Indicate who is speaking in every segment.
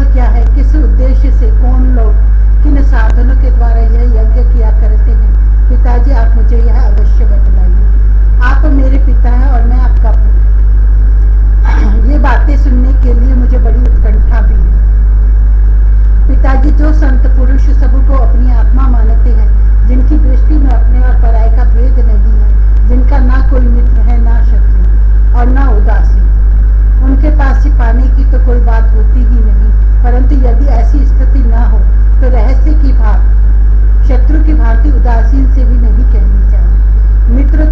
Speaker 1: फल क्या है, किस उद्देश्य से कौन लोग किन साधनों के द्वारा यह यज्ञ किया करते हैं? पिताजी, आप मुझे यह अवश्य बतलाइए। आप मेरे पिता हैं और मैं आपका पुत्र। ये बातें सुनने के लिए मुझे बड़ी उत्कंठा भी है। पिताजी, जो संत पुरुष सबको अपनी आत्मा मानते हैं, जिनकी दृष्टि में अपने और पराये का भेद नहीं है, जिनका ना कोई मित्र है, ना शत्रु और ना उदासी, उनके पास छिपाने की तो कोई बात होती ही नहीं। परंतु यदि ऐसी स्थिति ना हो तो रहस्य की बात शत्रु की भांति उदासीन से भी नहीं कहनी चाहिए। मित्र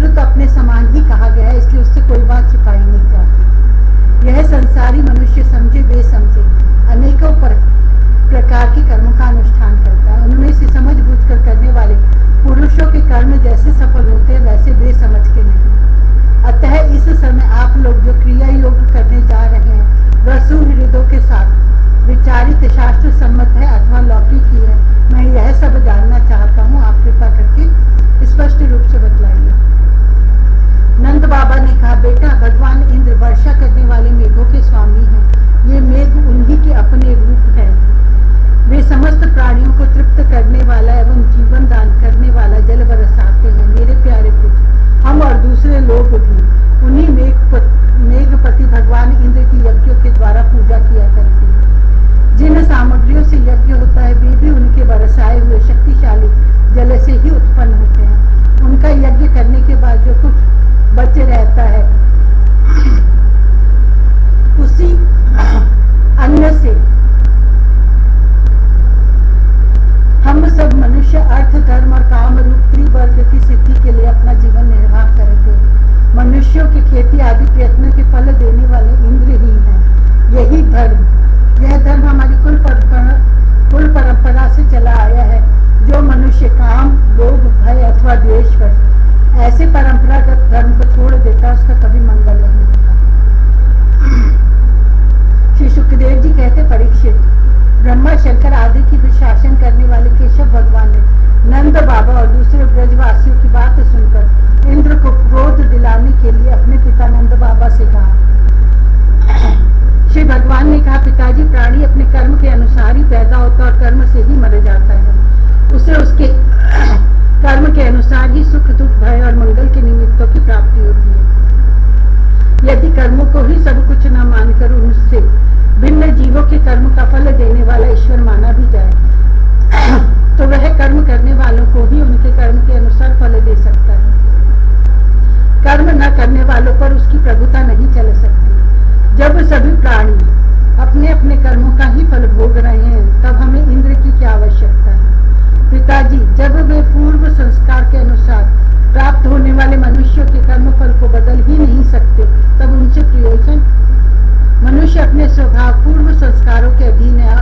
Speaker 1: तो अपने समान ही कहा गया है, इसलिए उससे कोई बात छिपाई नहीं जाती। यह संसारी मनुष्य समझे बेसमझे अनेकों प्रकार के कर्मों का अनुष्ठान करता है। उनमें से समझ बूझकर करने वाले पुरुषों के कर्म जैसे सफल होते हैं, वैसे बेसमझ के नहीं। अतः इस समय आप लोग जो क्रिया योग करने जा रहे हैं, वह सुहृदों के साथ विचारित शास्त्र सम्मत है अथवा लौकिक ही है, मैं यह सब जानना चाहता हूँ। आप कृपा करके स्पष्ट रूप से बतलाइए। नंद बाबा ने कहा, बेटा, भगवान इंद्र वर्षा करने वाले मेघों के स्वामी हैं। ये मेघ उन्हीं के अपने रूप है। वे समस्त प्राणियों को तृप्त करने वाला एवं जीवन दान करने वाला जल बरसाते हैं। मेरे प्यारे पुत्र, हम और दूसरे लोग भी उन्हीं मेघपति भगवान इंद्र की यज्ञों के द्वारा पूजा किया करते हैं। जिन सामग्रियों से यज्ञ होता है, वे भी उनके बरसाए हुए शक्तिशाली जल से ही उत्पन्न होते हैं। उनका यज्ञ करने के बाद जो कुछ बच रहता है, उसी अन्न से हम सब मनुष्य अर्थ, धर्म और काम रूप त्रिवर्ग की सिद्धि के लिए अपना जीवन निर्वाह करते हैं। मनुष्यों के खेती आदि प्रयत्नों के फल देने वाले इंद्र ही हैं। यही धर्म, यह धर्म हमारी कुल परंपरा से चला आया है। जो मनुष्य काम, लोभ, भय अथवा द्वेष ऐसे परंपरागत धर्म को छोड़ देता, उसका कभी मंगल नहीं होता। श्री सुखदेव जी कहते, परीक्षित, ब्रह्मा, शंकर आदि की भी शासन करने वाले केशव भगवान ने नंद बाबा और दूसरे ब्रजवासियों की बात सुनकर इंद्र को क्रोध दिलाने के लिए अपने पिता नंद बाबा से कहा। श्री भगवान ने कहा, पिताजी, प्राणी अपने कर्म के अनुसार ही पैदा होता और कर्म से ही मर जाता है। उसे उसके कर्म के अनुसार ही सुख, दुख, भय और मंगल के निमित्तों की प्राप्ति होती है। यदि कर्मों को ही सब कुछ न मानकर उनसे भिन्न जीवों के कर्म का फल देने वाला ईश्वर माना भी जाए, तो वह कर्म करने वालों को ही उनके कर्म के अनुसार फल दे सकता है। कर्म न करने वालों पर उसकी प्रभुता नहीं चल सकती। जब सभी प्राणी अपने अपने कर्मों का ही फल भोग रहे हैं, तब हमें इंद्र की क्या आवश्यकता है? पिताजी, जब वे पूर्व संस्कार के अनुसार प्राप्त होने वाले मनुष्यों के कर्म फल को बदल ही नहीं सकते, तब उनसे प्रयोजन? मनुष्य अपने स्वभाव पूर्व संस्कारों के अधीन है,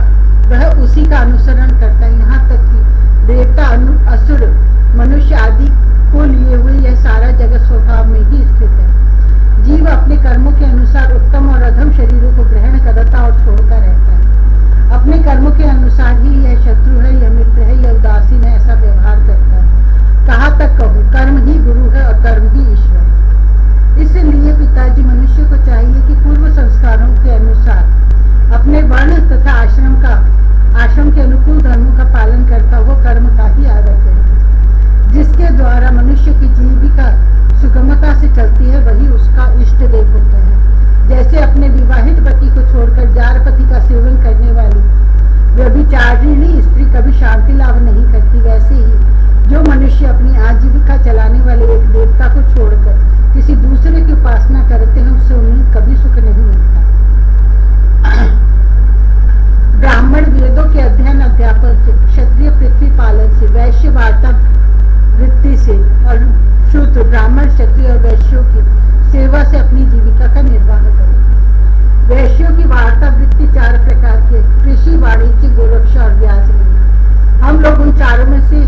Speaker 1: वह उसी का अनुसरण करता है। यहाँ तक कि देवता, असुर, मनुष्य आदि को लिए हुए यह सारा जगत स्वभाव में ही स्थित है। जीव अपने कर्मों के अनुसार उत्तम और अधम शरीरों को ग्रहण करता और छोड़ता रहता है। अपने कर्मों के अनुसार ही यह शत्रु है, यह मित्र है, यह उदासीन है, ऐसा व्यवहार करता है। कहाँ तक कहूँ, कर्म ही गुरु है और कर्म ही ईश्वर। इसलिए पिताजी, मनुष्य को चाहिए कि पूर्व संस्कारों के अनुसार अपने वर्ण तथा आश्रम के अनुकूल धर्मों का पालन करता हुआ कर्म का ही आदर करे। जिसके द्वारा मनुष्य की जीविका सुगमता से चलती है, वही उसका इष्ट देव होता है। जैसे अपने विवाहित पति को छोड़कर जार पति का सेवन करने वाली व्यभिचारिणी स्त्री कभी शांति लाभ नहीं करती, वैसे ही जो मनुष्य अपनी आजीविका चलाने वाले एक देवता को छोड़कर किसी दूसरे की उपासना करते हैं, उससे उन्हें कभी सुख नहीं मिलता। ब्राह्मण वेदों के अध्ययन अध्यापन से, क्षत्रिय पृथ्वी पालन से, वैश्य वार्ता वृत्ति से और शूद्र ब्राह्मण, क्षत्रिय और वैश्यों की सेवा से अपनी जीविका का निर्वाह करो। वैश्यों की वार्ता वृत्ति 4 प्रकार के, कृषि, वाणिज्य, गोरक्षा और ब्याज लेना। हम लोग उन चारों में से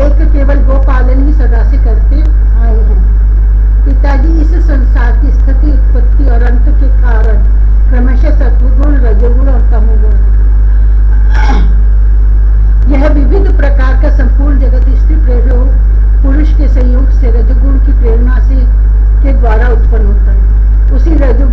Speaker 1: एक केवल गोपालन ही सदा से करते आए हैं। पिताजी, इस संसार की स्थिति, उत्पत्ति और अंत के कारण क्रमशः सत्वगुण, रजोगुण और तमोगुण। यह विविध प्रकार का संपूर्ण जगत स्त्री प्रेरक पुरुष के संयोग से रजोगुण की प्रेरणा से के द्वारा उत्पन्न होता है। उसी रजोगुण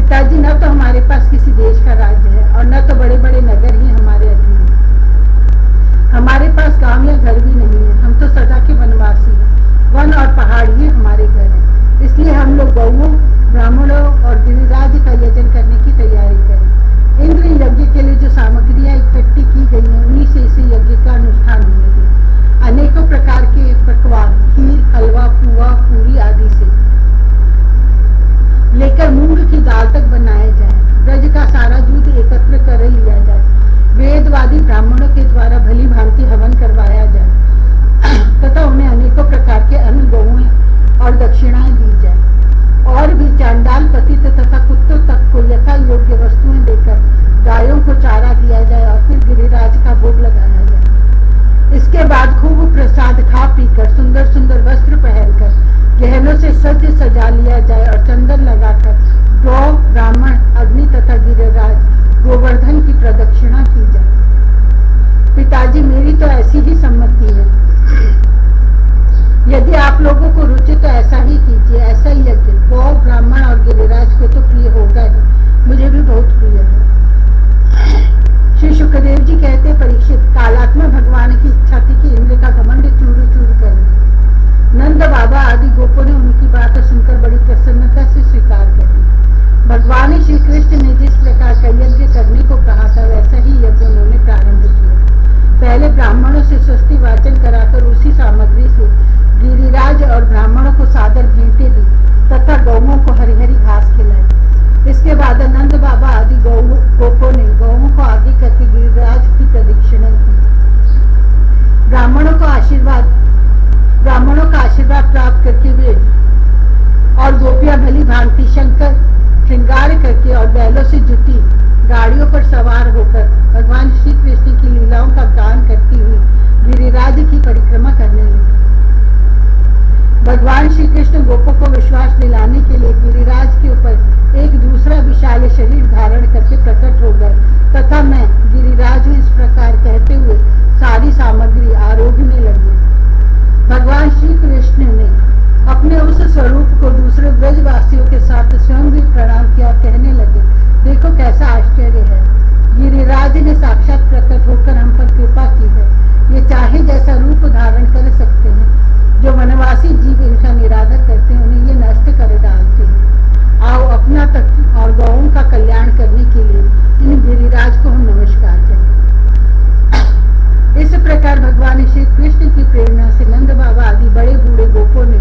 Speaker 1: पिताजी, न तो हमारे पास किसी देश का राज्य है और न तो बड़े बड़े नगर ही हमारे अधीन हैं। हमारे पास गांव या घर भी नहीं है। हम तो सदा के वनवासी हैं। वन और पहाड़ ही हमारे घर हैं। इसलिए हम लोग गौओं, ब्राह्मणों और गिरिराज का यजन करने की तैयारी करें। इंद्र यज्ञ के लिए जो सामग्रियां इकट्ठी की गई हैं, उन्हीं से इसे यज्ञ का अनुष्ठान होने दें। अनेकों प्रकार के पकवान, खीर, हलवा, पुआ, पूरी आदि से लेकर मूंग की दाल तक बनाए जाए। ब्रज का सारा दूध एकत्र कर लिया जाए। वेदवादी ब्राह्मणों के द्वारा भली भांति हवन करवाया जाए तथा उन्हें अनेकों प्रकार के अन्न, गौएं और दक्षिणाएं दी जाए। और भी चांडाल, पतित तथा कुत्तों तक को यथा योग्य वस्तुएं देकर गायों को चारा दिया जाए और फिर गिरिराज का भोग लगाया जाए। इसके बाद खूब प्रसाद खा पीकर, सुंदर सुंदर वस्त्र पहनकर, गहनों से सज सजा लिया जाए और चंदन लगाकर गौ, ब्राह्मण, अग्नि तथा गिरिराज गोवर्धन की प्रदक्षिणा की जाए। पिताजी, मेरी तो ऐसी ही सम्मति है। यदि आप लोगों को रुचि तो ऐसा ही कीजिए। ऐसा ही यज्ञ गौ, ब्राह्मण और गिरिराज को तो प्रिय होगा ही, मुझे भी बहुत प्रिय है। श्री सुखदेव जी कहते, परीक्षित, कालात्मा भगवान की इच्छा थी कि इंद्र का घमंड चूर चूर कर दे। नंद बाबा आदि गोपों ने उनकी बात सुनकर बड़ी प्रसन्नता से स्वीकार कर ली। भगवान श्री कृष्ण ने जिस प्रकार का यज्ञ करने को कहा था, वैसा ही यज्ञ उन्होंने प्रारंभ किया। पहले ब्राह्मणों से स्वस्ति वाचन कराकर उसी सामग्री से गिरिराज और ब्राह्मणों को सादर भेंटें दी तथा गौओं को हरी हरी घास खिलाई। इसके बाद नंद बाबा आदि गोपों ने गौओं को आगे करके गिरिराज की प्रदक्षिणा की। ब्राह्मणों का आशीर्वाद प्राप्त करके वे और गोपियां भली भांति शंकर श्रृंगार करके और बैलों से जुटी गाड़ियों पर सवार होकर भगवान श्री कृष्ण की लीलाओं का गान करती हुई गिरिराज की परिक्रमा करने लगी। भगवान श्री कृष्ण गोपों को विश्वास दिलाने के लिए गिरिराज के ऊपर एक दूसरा विशाल शरीर धारण करके प्रकट हो गए तथा मैं गिरिराज इस प्रकार कहते हुए सारी सामग्री आरोहने लगी। भगवान श्री कृष्ण ने अपने उस स्वरूप को दूसरे ब्रजवासियों के साथ स्वयं भी प्रणाम किया और कहने लगे, देखो कैसा आश्चर्य है। गिरिराज ने साक्षात प्रकट होकर हम पर कृपा की है। ये चाहे जैसा रूप धारण कर सकते हैं। जो वनवासी जीव इनका निरादर करते हैं, उन्हें ये नष्ट कर डालते हैं। आओ अपना तक और गौओं का कल्याण करने के लिए इन गिरिराज को हम नमस्कार करें। इस प्रकार भगवान श्री कृष्ण की प्रेरणा से नंद बाबा आदि बड़े बूढ़े गोपों ने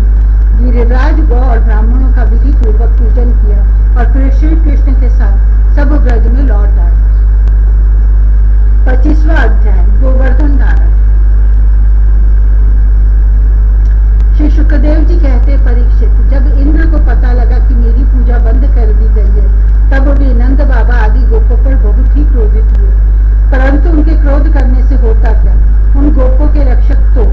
Speaker 1: गिरिराज, गौ और ब्राह्मणों का विधि पूर्वक पूजन किया और फिर श्री कृष्ण के साथ सब ब्रज में लौट आए। 25वां अध्याय, गोवर्धन धारण। श्री सुखदेव जी कहते, परीक्षित, जब इंद्र को पता लगा कि मेरी पूजा बंद कर दी गई है, तब वे नंद बाबा आदि गोपों पर बहुत ही क्रोधित हुए। परंतु उनके क्रोध करने से होता क्या? उन गोपों के रक्षक तो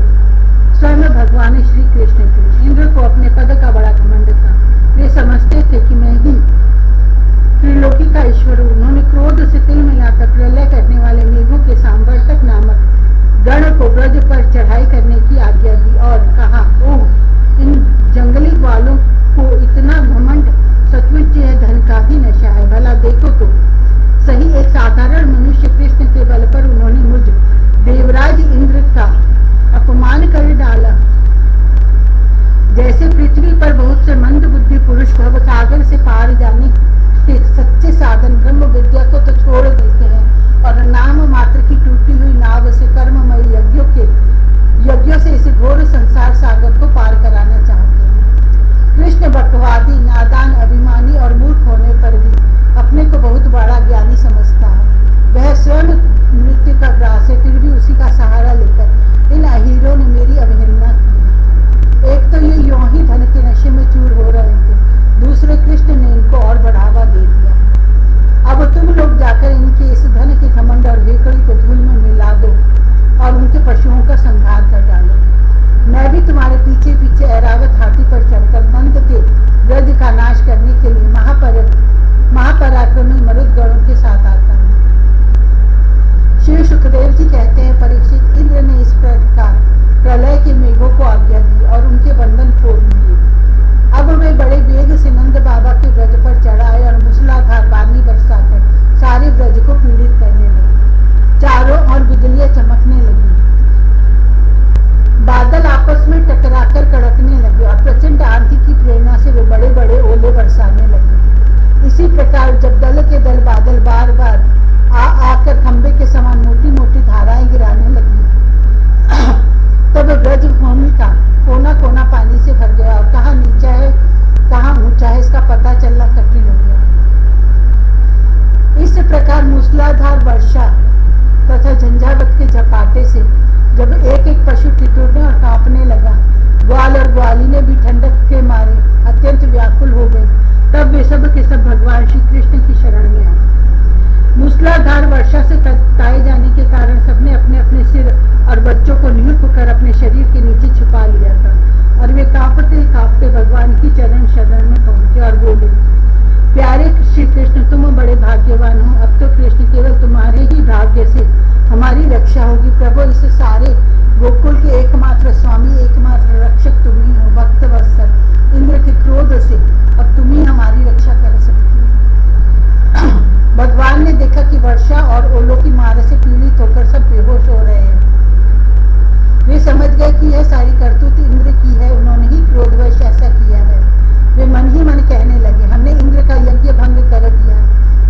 Speaker 1: स्वयं भगवान श्री कृष्ण थे। इंद्र को अपने पद का बड़ा घमंड था। वे समझते थे कि मैं ही त्रिलोकी का ईश्वर हूँ। उन्होंने क्रोध से तिल मिलाकर प्रलय करने वाले मेघों के सांवर्तक नामक गण को ब्रज पर चढ़ाई करने की आज्ञा दी और कहा, ओह, इन जंगली ग्वालों को इतना घमंड, सचमुच यह धन का ही नशा है। भला देखो तो सही, एक साधारण मनुष्य कृष्ण के बल पर उन्होंने मुझ देवराज इंद्र का अपमान कर डाला। जैसे पृथ्वी पर बहुत से मंद बुद्धि पुरुष भव सागर से पार जाने के सच्चे साधन ब्रह्म विद्या को तो छोड़ देते हैं और नाम मात्र की टूटी हुई नाव से कर्ममयी यज्ञों से इस घोर संसार सागर को पार कराना चाहते हैं। कृष्ण बकवादी, नादान, भगवान श्री कृष्ण की शरण में आए। मूसलाधार वर्षा से ताए जाने के कारण सबने अपने अपने सिर और बच्चों को निहुक कर अपने शरीर के नीचे छुपा लिया था और वे कांपते कांपते भगवान की चरण शरण में पहुंचे और बोले, प्यारे श्री कृष्ण, तुम बड़े भाग्यवान हो। अब तो कृष्ण केवल तुम्हारे ही भाग्य से हमारी रक्षा होगी। प्रभु, इस सारे गोकुल के एकमात्र स्वामी, एकमात्र रक्षक तुम ही हो। भक्त वत्सल, इंद्र के क्रोध से अब तुम ही हमारी रक्षा कर सकती हो। भगवान ने देखा कि वर्षा और ओलों की मार से पीड़ित होकर सब बेहोश हो रहे हैं। वे समझ गए कि यह सारी करतूत इंद्र की है, उन्होंने ही क्रोधवश ऐसा किया है। वे मन ही मन कहने लगे, हमने इंद्र का यज्ञ भंग कर दिया।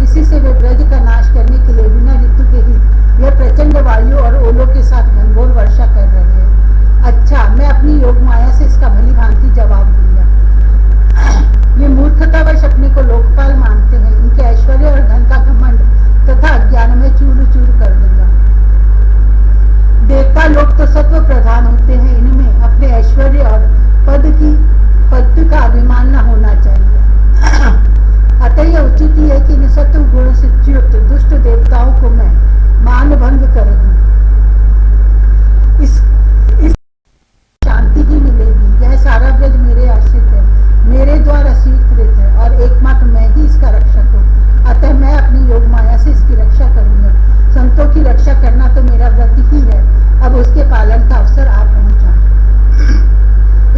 Speaker 1: इसी से वे ब्रज का नाश करने के लिए बिना ऋतु के ही यह प्रचंड वायु और ओलों के साथ घनघोर वर्षा कर रहे हैं। अच्छा, मैं अपनी योग माया से इसका भली भांति जवाब दूंगा। ये मूर्खतावश अपने को लोकपाल मानते हैं। इनके ऐश्वर्य और धन का घमंड तथा अज्ञान में चूर चूर कर दूंगा। देवता लोग तो सत्व प्रधान होते हैं, इनमें अपने ऐश्वर्य और पद का अभिमान न होना चाहिए। अतः यह उचित ही है कि इन सत्व गुण से च्युत दुष्ट देवताओं को मैं मान भंग कर दूं। इस शांति ही मिलेगी। यह सारा ब्रज मेरे आश्रित है, मेरे द्वारा स्वीकृत है और एकमात्र मैं ही इसका रक्षक हूँ। अतः मैं अपनी योग माया से इसकी रक्षा करूंगा। संतों की रक्षा करना तो मेरा व्रत ही है। अब उसके पालन का अवसर आ पहुंचा।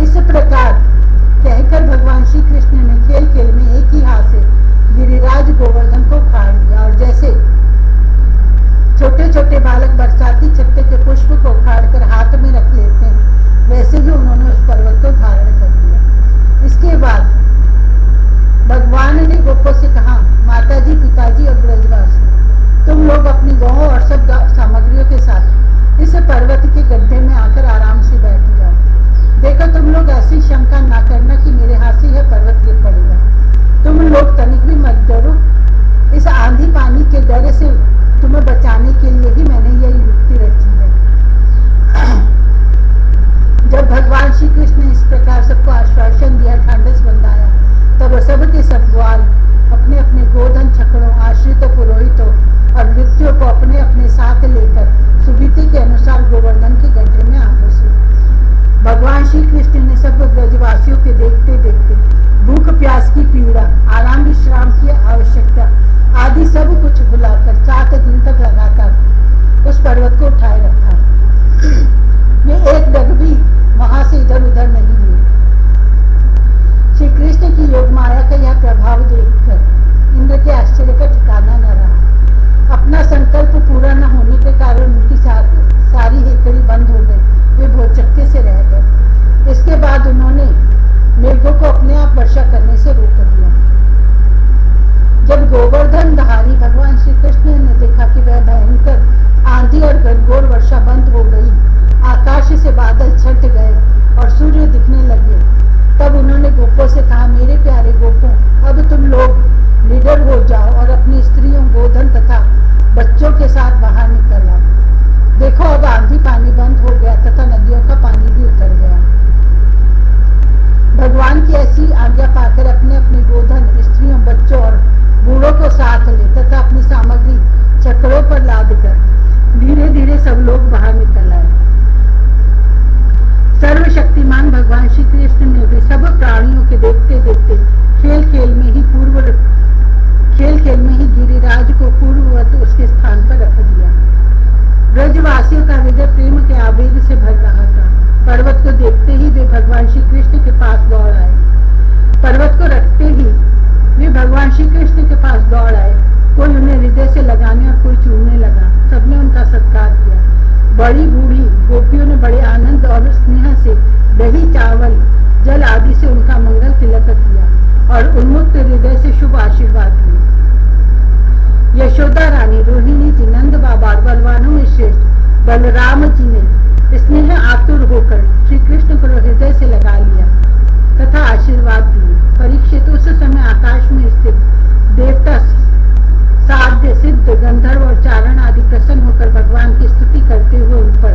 Speaker 1: इस प्रकार कहकर भगवान श्री कृष्ण ने खेल खेल में एक ही हाथ से गिरिराज गोवर्धन को उखाड़ लिया और जैसे छोटे छोटे बालक बरसाती छत्ते के पुष्प को उखाड़कर हाथ में रख लेते हैं, वैसे ही उन्होंने उस पर्वत को धारण कर लिया। इसके बाद भगवान ने गोपों से कहा, माताजी, पिताजी और ब्रजवासी, तुम लोग अपनी गौं और सब सामग्रियों के साथ इस पर्वत के गड्ढे में आकर आराम से बैठ जाओ। देखो, तुम लोग ऐसी शंका ना करना कि मेरे हाथ से यह पर्वत गिर पड़ेगा। तुम लोग तनिक भी मत डरो। इस आंधी पानी के डर से तुम्हें बचाने के लिए ही मैंने यह युक्ति रची है। जब भगवान श्री कृष्ण ने इस प्रकार सबको आश्वासन दिया, ढांढस बंधाया, तब सब के सब ग्वाल अपने अपने गोधन छकड़ों, आश्रित पुरोहितों और मृत्यों को अपने अपने साथ लेकर सुविधि के अनुसार गोवर्धन के गड्ढे में आ घुसे। भगवान श्री कृष्ण ने सब ब्रजवासियों के देखते देखते भूख प्यास की पीड़ा, आराम विश्राम की आवश्यकता आदि सब कुछ भुलाकर 7 दिन तक लगातार उस पर्वत को उठाए रखा। वे एक डग भी वहां से इधर उधर नहीं हुए। श्री कृष्ण की योग माया का यह प्रभाव देखकर इंद्र के आश्चर्य का ठिकाना न रहा। अपना संकल्प पूरा न होने के कारण उनकी सारी हेकड़ी बंद हो गई। वे भौचक्के से रह गए। इसके बाद उन्होंने मेघों को अपने आप वर्षा करने से रोक दिया। जब गोवर्धन धारी भगवान श्री कृष्ण ने देखा कि वह भयंकर आंधी और घनघोर वर्षा बंद हो गई, आकाश से बादल छट गए और सूर्य दिखने लगे, तब उन्होंने गोपों से कहा, मेरे प्यारे गोपों, अब तुम लोग निडर हो जाओ और अपनी स्त्रियों, गोधन तथा बच्चों के साथ बाहर निकल आओ। देखो, अब आंधी पानी बंद हो गया तथा नदियों का पानी भी उतर गया। भगवान की ऐसी आज्ञा पाकर अपने अपने गोधन, स्त्रियों, बच्चों और बूढ़ों को साथ ले तथा अपनी सामग्री चक्रों पर लाद कर धीरे धीरे सब लोग बाहर निकल आए। सर्वशक्तिमान भगवान श्री कृष्ण ने भी सब प्राणियों के देखते देखते खेल खेल में ही गिरिराज को पूर्ववत उसके स्थान पर रख दिया। ब्रजवासियों का हृदय प्रेम के आवेग से भर रहा था। पर्वत को देखते ही वे भगवान श्री कृष्ण के पास दौड़ आए। पर्वत को रखते ही वे भगवान श्री कृष्ण के पास दौड़ आए। कोई उन्हें हृदय से लगाने और कोई चूमने लगा। सबने उनका सत्कार किया। बड़ी बूढ़ी गोपियों ने बड़े आनंद और स्नेह से दही, चावल, जल आदि से उनका मंगल तिलक किया और उन्मुक्त हृदय से शुभ आशीर्वाद दिए। यशोदा रानी, रोहिणी जी, नंद बाबा और बलवानों में श्रेष्ठ बलराम जी ने स्नेह आतुर होकर श्री कृष्ण को हृदय से लगा लिया तथा आशीर्वाद दिए। परीक्षित, उस समय आकाश में स्थित देवता, साध्य, सिद्ध, गंधर्व और चारण आदि प्रसन्न होकर भगवान की स्तुति करते हुए उन पर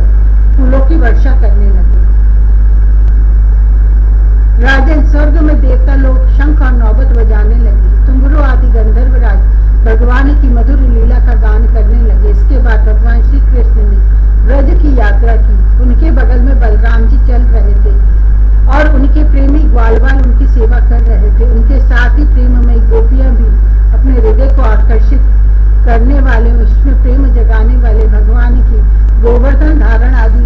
Speaker 1: फूलों की वर्षा करने लगे। राजन, स्वर्ग में देवता लोग शंख और नौबत बजाने लगे। तुम्बुरों आदि गंधर्व करने वाले, उसमें प्रेम जगाने वाले भगवान की गोवर्धन धारण आदि